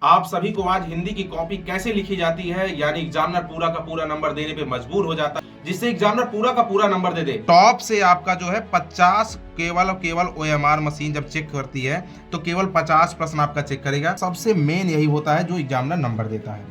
आप सभी को आज हिंदी की कॉपी कैसे लिखी जाती है, यानी एग्जामिनर पूरा का पूरा नंबर देने पे मजबूर हो जाता है, जिससे एग्जामिनर पूरा का पूरा नंबर दे दे। टॉप से आपका जो है 50 केवल और केवल OMR मशीन जब चेक करती है तो केवल 50 प्रश्न आपका चेक करेगा। सबसे मेन यही होता है जो एग्जामिनर नंबर देता है।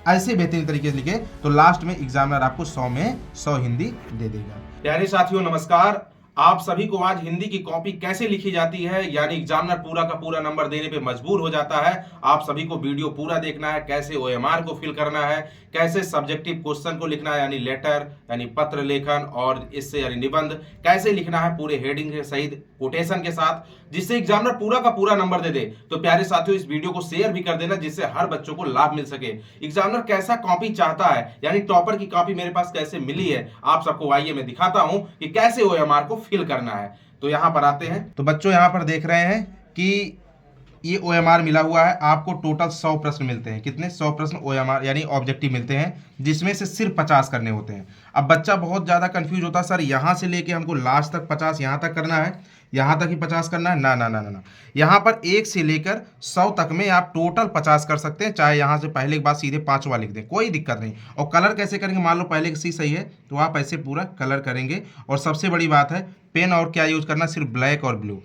ऐसे बेहतरीन तरीके से लिखे तो लास्ट में एग्जामिनर आपको 100 में 100 हिंदी दे देगा। प्यारे साथियों नमस्कार, आप सभी को आज हिंदी की कॉपी कैसे लिखी जाती है, यानी एग्जामिनर पूरा का पूरा नंबर देने पे मजबूर हो जाता है। आप सभी को वीडियो पूरा देखना है, कैसे OMR को फिल करना है, कैसे सब्जेक्टिव क्वेश्चन को लिखना है, यानी लेटर यानी पत्र लेखन, और इससे यानी निबंध कैसे लिखना है पूरे हेडिंग के सहित कोटेशन के साथ, जिससे एग्जामिनर पूरा का पूरा नंबर दे दे। तो प्यारे साथियों इस वीडियो को शेयर भी कर देना, जिससे हर बच्चों को लाभ मिल सके। एग्जामिनर कैसा कॉपी चाहता है, यानी टॉपर की कॉपी मेरे पास कैसे मिली है, आप सबको आइए मैं दिखाता हूं कि कैसे OMR को फिल करना है। तो यहां पर आते हैं तो बच्चों यहां पर देख रहे हैं कि ये OMR मिला हुआ है। आपको टोटल 100 प्रश्न मिलते हैं। कितने? 100 प्रश्न OMR यानी ऑब्जेक्टिव मिलते हैं, जिसमें से सिर्फ 50 करने होते हैं। अब बच्चा बहुत ज़्यादा कंफ्यूज होता है, सर यहाँ से लेके हमको लास्ट तक 50 यहाँ तक करना है, यहाँ तक ही 50 करना है। ना ना ना ना ना, यहाँ पर 1 से लेकर 100 तक में आप टोटल 50 कर सकते हैं। चाहे यहाँ से पहले के बाद सीधे 5वां लिख दें, कोई दिक्कत नहीं। और कलर कैसे करेंगे, मान लो पहले की सी सही है तो आप ऐसे पूरा कलर करेंगे। और सबसे बड़ी बात है, पेन और क्या यूज़ करना, सिर्फ ब्लैक और ब्लू,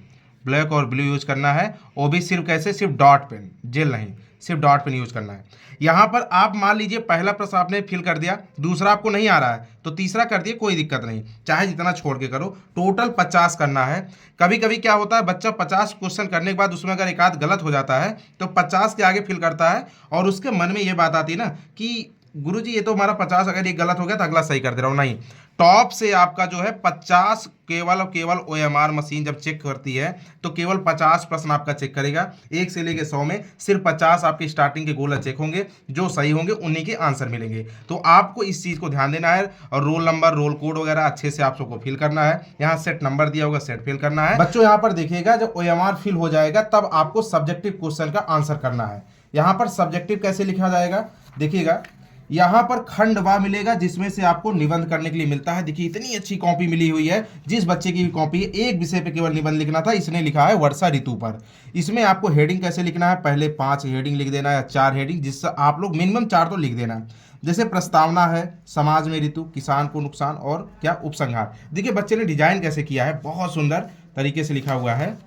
ब्लैक और ब्लू यूज करना है। वो भी सिर्फ कैसे, सिर्फ डॉट पेन, जेल नहीं, सिर्फ डॉट पेन यूज करना है। यहाँ पर आप मान लीजिए पहला प्रश्न आपने फिल कर दिया, दूसरा आपको नहीं आ रहा है तो तीसरा कर दिए, कोई दिक्कत नहीं, चाहे जितना छोड़ के करो। टोटल 50 करना है। कभी कभी क्या होता है, बच्चा 50 क्वेश्चन करने के बाद उसमें अगर एक आध गलत हो जाता है तो 50 के आगे फिल करता है, और उसके मन में ये बात आती है ना कि गुरुजी ये तो हमारा 50 अगर ये गलत हो गया तो अगला सही कर दे रहा हूँ। नहीं, टॉप से आपका जो है 50 केवल और केवल OMR मशीन जब चेक करती है तो केवल 50 प्रश्न आपका चेक करेगा। 1 से लेके 100 में सिर्फ 50 आपके स्टार्टिंग के गोल चेक होंगे, जो सही होंगे उन्हीं के आंसर मिलेंगे। तो आपको इस चीज़ को ध्यान देना है, और रोल नंबर, रोल कोड वगैरह अच्छे से आप सबको फिल करना है। यहाँ सेट नंबर दिया होगा, सेट फिल करना है। बच्चों यहाँ पर देखिएगा, जब OMR फिल हो जाएगा तब आपको सब्जेक्टिव क्वेश्चन का आंसर करना है। यहाँ पर सब्जेक्टिव कैसे लिखा जाएगा देखिएगा, यहाँ पर खंडवा मिलेगा, जिसमें से आपको निबंध करने के लिए मिलता है। देखिए इतनी अच्छी कॉपी मिली हुई है, जिस बच्चे की भी कॉपी है, एक विषय पे केवल निबंध लिखना था, इसने लिखा है वर्षा ऋतु पर। इसमें आपको हेडिंग कैसे लिखना है, पहले 5 हेडिंग लिख देना है या 4 हेडिंग, जिससे आप लोग मिनिमम 4 तो लिख देना है। जैसे प्रस्तावना है, समाज में ऋतु, किसान को नुकसान, और क्या उपसंहार। देखिए बच्चे ने डिजाइन कैसे किया है, बहुत सुंदर तरीके से लिखा हुआ है।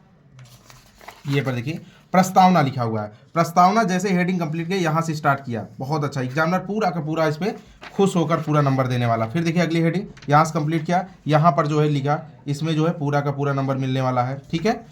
ये पर देखिए प्रस्तावना लिखा हुआ है। प्रस्तावना जैसे हेडिंग कंप्लीट किया, यहाँ से स्टार्ट किया, बहुत अच्छा। एग्जामिनर पूरा का पूरा इस पर खुश होकर पूरा नंबर देने वाला। फिर देखिए अगली हेडिंग यहाँ से कंप्लीट किया, यहाँ पर जो है लिखा, इसमें जो है पूरा का पूरा नंबर मिलने वाला है। ठीक है,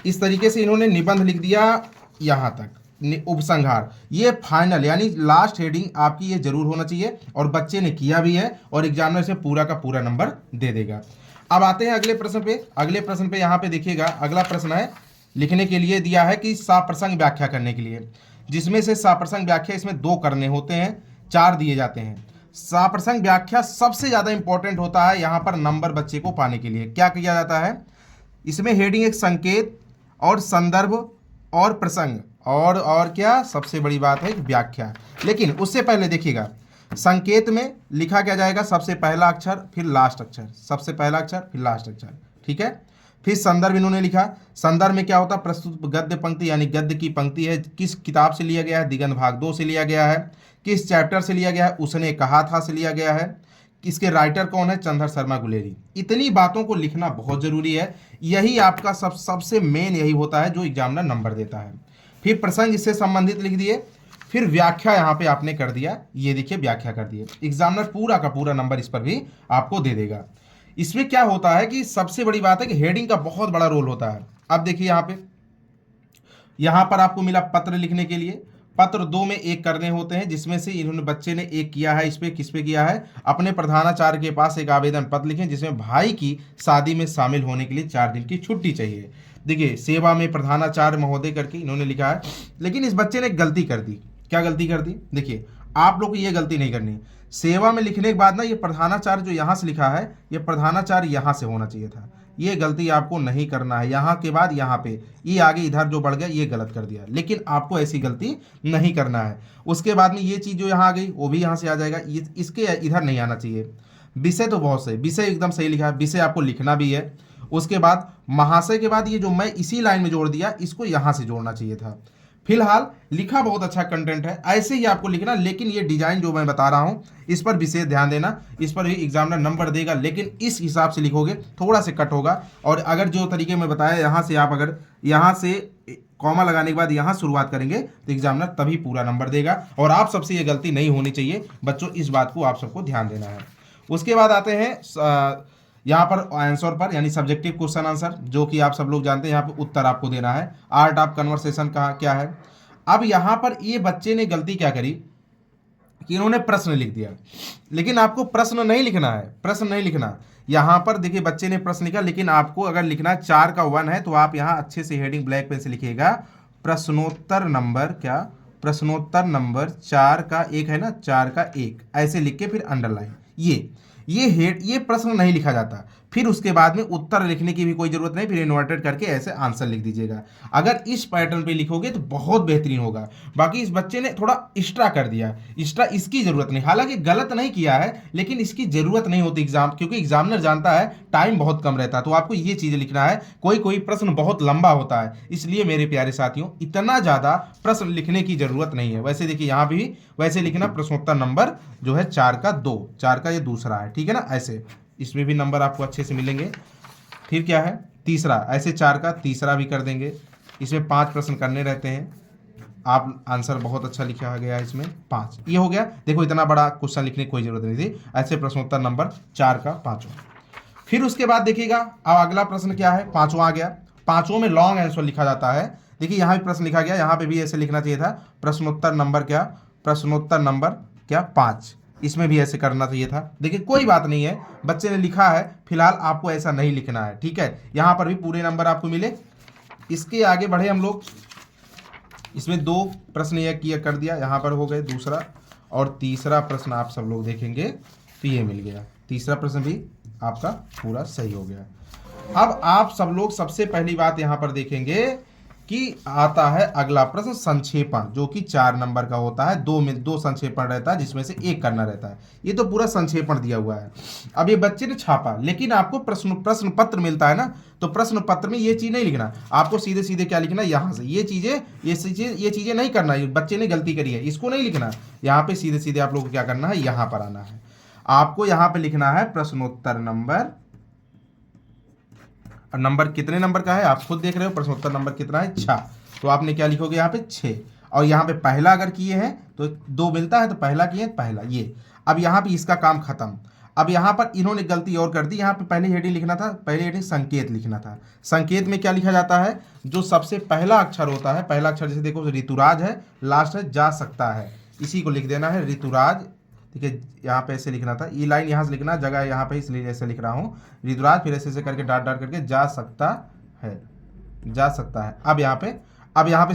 इस तरीके से इन्होंने निबंध लिख दिया यहाँ तक, उपसंहार। ये फाइनल यानी लास्ट हेडिंग आपकी ये जरूर होना चाहिए, और बच्चे ने किया भी है, और एग्जामिनर से पूरा का पूरा नंबर दे देगा। अब आते हैं अगले प्रश्न पे। अगले प्रश्न पे यहाँ पे देखिएगा, अगला प्रश्न है लिखने के लिए दिया है कि साप्रसंग व्याख्या करने के लिए, जिसमें से साप्रसंग व्याख्या इसमें 2 करने होते हैं, 4 दिए जाते हैं। साप्रसंग व्याख्या सबसे ज़्यादा इंपॉर्टेंट होता है यहाँ पर नंबर बच्चे को पाने के लिए। क्या किया जाता है, इसमें हेडिंग एक संकेत और संदर्भ और प्रसंग, और क्या सबसे बड़ी बात है व्याख्या। लेकिन उससे पहले देखिएगा, संकेत में लिखा क्या जाएगा, सबसे पहला अक्षर फिर लास्ट अक्षर, सबसे पहला अक्षर फिर लास्ट अक्षर। ठीक है, फिर संदर्भ इन्होंने लिखा। संदर्भ में क्या होता है, प्रस्तुत गद्य पंक्ति यानी गद्य की पंक्ति है, किस किताब से लिया गया है, दिगंत भाग 2 से लिया गया है, किस चैप्टर से लिया गया है, उसने कहा था से लिया गया है, इसके राइटर कौन है, चंद्र शर्मा गुलेरी। इतनी बातों को लिखना बहुत जरूरी है। यही आपका सबसे मेन यही होता है जो एग्जामिनर नंबर देता है। फिर प्रसंग इससे संबंधित लिख दिए, फिर व्याख्या यहाँ पे आपने कर दिया, ये देखिए व्याख्या कर दिए। एग्जामिनर पूरा का पूरा नंबर इस पर भी आपको दे देगा। इसमें क्या होता है कि सबसे बड़ी बात है कि हेडिंग का बहुत बड़ा रोल होता है। अब देखिए यहाँ पर आपको मिला पत्र लिखने के लिए, पत्र 2 में 1 करने होते हैं, जिसमें से इन्होंने बच्चे ने 1 किया है। इस पे किस पे किया है, अपने प्रधानाचार्य के पास एक आवेदन पत्र लिखें, जिसमें भाई की शादी में शामिल होने के लिए 4 दिन की छुट्टी चाहिए। देखिए सेवा में प्रधानाचार्य महोदय करके इन्होंने लिखा है। लेकिन इस बच्चे ने गलती कर दी। क्या गलती कर दी, देखिए आप लोग को ये गलती नहीं करनी। सेवा में लिखने के बाद ना ये प्रधानाचार्य जो यहाँ से लिखा है, ये प्रधानाचार्य यहाँ से होना चाहिए था। ये गलती आपको नहीं करना है। यहाँ के बाद यहाँ पे ये आगे इधर जो बढ़ गया ये गलत कर दिया, लेकिन आपको ऐसी गलती नहीं करना है। उसके बाद में ये चीज़ जो यहाँ आ गई वो भी यहाँ से आ जाएगा, इसके इधर नहीं आना चाहिए। विषय तो बहुत सही, विषय एकदम सही लिखा है, विषय आपको लिखना भी है। उसके बाद महाशय के बाद ये जो मैं इसी लाइन में जोड़ दिया, इसको यहाँ से जोड़ना चाहिए था। फिलहाल लिखा बहुत अच्छा कंटेंट है, ऐसे ही आपको लिखना, लेकिन ये डिजाइन जो मैं बता रहा हूँ इस पर विशेष ध्यान देना, इस पर भी एग्जामिनर नंबर देगा, लेकिन इस हिसाब से लिखोगे, थोड़ा से कट होगा। और अगर जो तरीके में बताया यहाँ से आप अगर यहाँ से कॉमा लगाने के बाद यहाँ शुरुआत करेंगे तो एग्जामिनर तभी पूरा नंबर देगा। और आप सबसे ये गलती नहीं होनी चाहिए बच्चों, इस बात को आप सबको ध्यान देना है। उसके बाद आते हैं यहाँ पर आंसर पर, यानी सब्जेक्टिव क्वेश्चन आंसर, जो कि आप सब लोग जानते हैं यहाँ पे उत्तर आपको देना है। आर्ट ऑफ कन्वर्सेशन का क्या है। अब यहाँ पर ये बच्चे ने गलती क्या करी कि इन्होंने प्रश्न लिख दिया, लेकिन आपको प्रश्न नहीं लिखना है, प्रश्न नहीं लिखना। यहाँ पर देखिए बच्चे ने प्रश्न लिखा, लेकिन आपको अगर लिखना है 4 का 1 है तो आप यहाँ अच्छे से हेडिंग ब्लैक पेन से लिखिएगा प्रश्नोत्तर नंबर, क्या प्रश्नोत्तर नंबर 4 का 1 है ना, 4 का 1 ऐसे लिख के फिर अंडरलाइन। ये प्रश्न नहीं लिखा जाता। फिर उसके बाद में उत्तर लिखने की भी कोई जरूरत नहीं, फिर इन्वर्टेड करके ऐसे आंसर लिख दीजिएगा। अगर इस पैटर्न पे लिखोगे तो बहुत बेहतरीन होगा। बाकी इस बच्चे ने थोड़ा एक्स्ट्रा कर दिया, एक्स्ट्रा इसकी जरूरत नहीं, हालांकि गलत नहीं किया है, लेकिन इसकी जरूरत नहीं होती एग्जाम, क्योंकि एग्जामिनर जानता है टाइम बहुत कम रहता है, तो आपको ये चीजें लिखना है। कोई कोई प्रश्न बहुत लंबा होता है, इसलिए मेरे प्यारे साथियों इतना ज्यादा प्रश्न लिखने की जरूरत नहीं है। वैसे देखिए यहाँ भी वैसे लिखना प्रश्नोत्तर नंबर जो है 4 का 2, 4 का ये दूसरा है, ठीक है ना, ऐसे इसमें भी नंबर आपको अच्छे से मिलेंगे। फिर क्या है तीसरा, ऐसे 4 का तीसरा भी कर देंगे। इसमें 5 प्रश्न करने रहते हैं, आप आंसर बहुत अच्छा लिखा गया है इसमें 5, ये हो गया। देखो इतना बड़ा क्वेश्चन लिखने की कोई जरूरत नहीं थी, ऐसे प्रश्नोत्तर नंबर 4 का 5वां। फिर उसके बाद देखिएगा अब अगला प्रश्न क्या है, 5वां आ गया। 5वां में लॉन्ग आंसर लिखा जाता है। देखिए यहाँ भी प्रश्न लिखा गया, यहाँ पे भी ऐसे लिखना चाहिए था प्रश्नोत्तर नंबर क्या, प्रश्नोत्तर नंबर क्या 5, इसमें भी ऐसे करना चाहिए था। देखिए कोई बात नहीं है, बच्चे ने लिखा है, फिलहाल आपको ऐसा नहीं लिखना है, ठीक है। यहाँ पर भी पूरे नंबर आपको मिले। इसके आगे बढ़े हम लोग, इसमें 2 प्रश्न यह किया कर दिया, यहाँ पर हो गए दूसरा और तीसरा प्रश्न आप सब लोग देखेंगे तो ये मिल गया, तीसरा प्रश्न भी आपका पूरा सही हो गया। अब आप सब लोग सबसे पहली बात यहाँ पर देखेंगे कि आता है अगला प्रश्न संक्षेपण, जो कि 4 नंबर का होता है। 2 संक्षेपण रहता है, जिसमें से 1 करना रहता है। ये तो पूरा संक्षेपण दिया हुआ है। अब ये बच्चे ने छापा, लेकिन आपको प्रश्न पत्र मिलता है ना, तो प्रश्न पत्र में ये चीज नहीं लिखना, आपको सीधे सीधे क्या लिखना, यहाँ से ये चीजें नहीं करना। ये बच्चे ने गलती करी है, इसको नहीं लिखना। यहाँ पे सीधे सीधे आप लोग को क्या करना है, यहाँ पर आना है। आपको यहाँ पे लिखना है प्रश्नोत्तर नंबर, और नंबर कितने नंबर का है आप खुद देख रहे हो, प्रश्नोत्तर नंबर कितना है 6, तो आपने क्या लिखोगे यहाँ पे 6। और यहाँ पे पहला अगर किए हैं तो 2 मिलता है, तो पहला किए पहला ये। अब यहाँ पे इसका काम खत्म। अब यहाँ पर इन्होंने गलती और कर दी, यहाँ पे पहले हेडिंग लिखना था, पहले हेडिंग संकेत लिखना था। संकेत में क्या लिखा जाता है, जो सबसे पहला अक्षर होता है, पहला अक्षर जैसे देखो ऋतुराज है, लास्ट है जा सकता है, इसी को लिख देना है ऋतुराज, ठीक है। यहाँ पे ऐसे लिखना था, ये लाइन यहाँ से लिखना, जगह यहाँ पे इसलिए ऐसे लिख रहा हूँ ऋतुराज, फिर ऐसे करके डाट करके जा सकता है, जा सकता है। अब यहाँ पे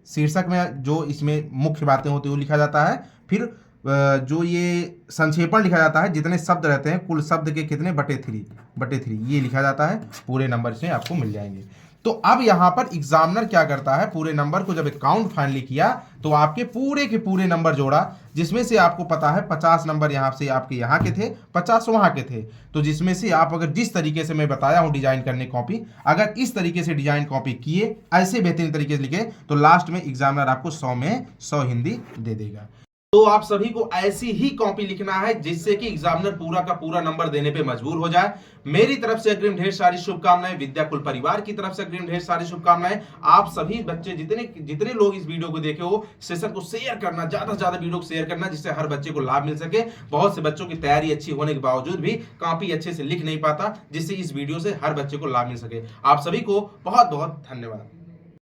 शीर्षक में जो इसमें मुख्य बातें होती है वो लिखा जाता है। फिर जो ये संक्षेपण लिखा जाता है, जितने शब्द रहते हैं कुल शब्द के कितने बटे 3 ये लिखा जाता है। पूरे नंबर से आपको मिल जाएंगे। तो अब यहाँ पर एग्जामिनर क्या करता है, पूरे नंबर को जब काउंट फाइनली किया तो आपके पूरे के पूरे नंबर जोड़ा, जिसमें से आपको पता है 50 नंबर यहाँ से आपके यहाँ के थे, 50 वहाँ के थे। तो जिसमें से आप अगर जिस तरीके से मैं बताया हूँ डिजाइन करने कॉपी, अगर इस तरीके से डिजाइन कॉपी किए, ऐसे बेहतरीन तरीके से लिखे, तो लास्ट में एग्जामिनर आपको 100 में 100 हिंदी दे देगा। तो आप सभी को ऐसी ही कॉपी लिखना है जिससे कि एग्जामिनर पूरा का पूरा नंबर देने पे मजबूर हो जाए। मेरी तरफ से अग्रिम ढेर सारी शुभकामनाएं, विद्याकुल परिवार की तरफ से अग्रिम ढेर सारी शुभकामनाएं। आप सभी बच्चे जितने लोग इस वीडियो को देखे हो, सेशन को शेयर करना, ज्यादा से ज्यादा वीडियो को शेयर करना, जिससे हर बच्चे को लाभ मिल सके। बहुत से बच्चों की तैयारी अच्छी होने के बावजूद भी कॉपी अच्छे से लिख नहीं पाता, जिससे इस वीडियो से हर बच्चे को लाभ मिल सके। आप सभी को बहुत बहुत धन्यवाद।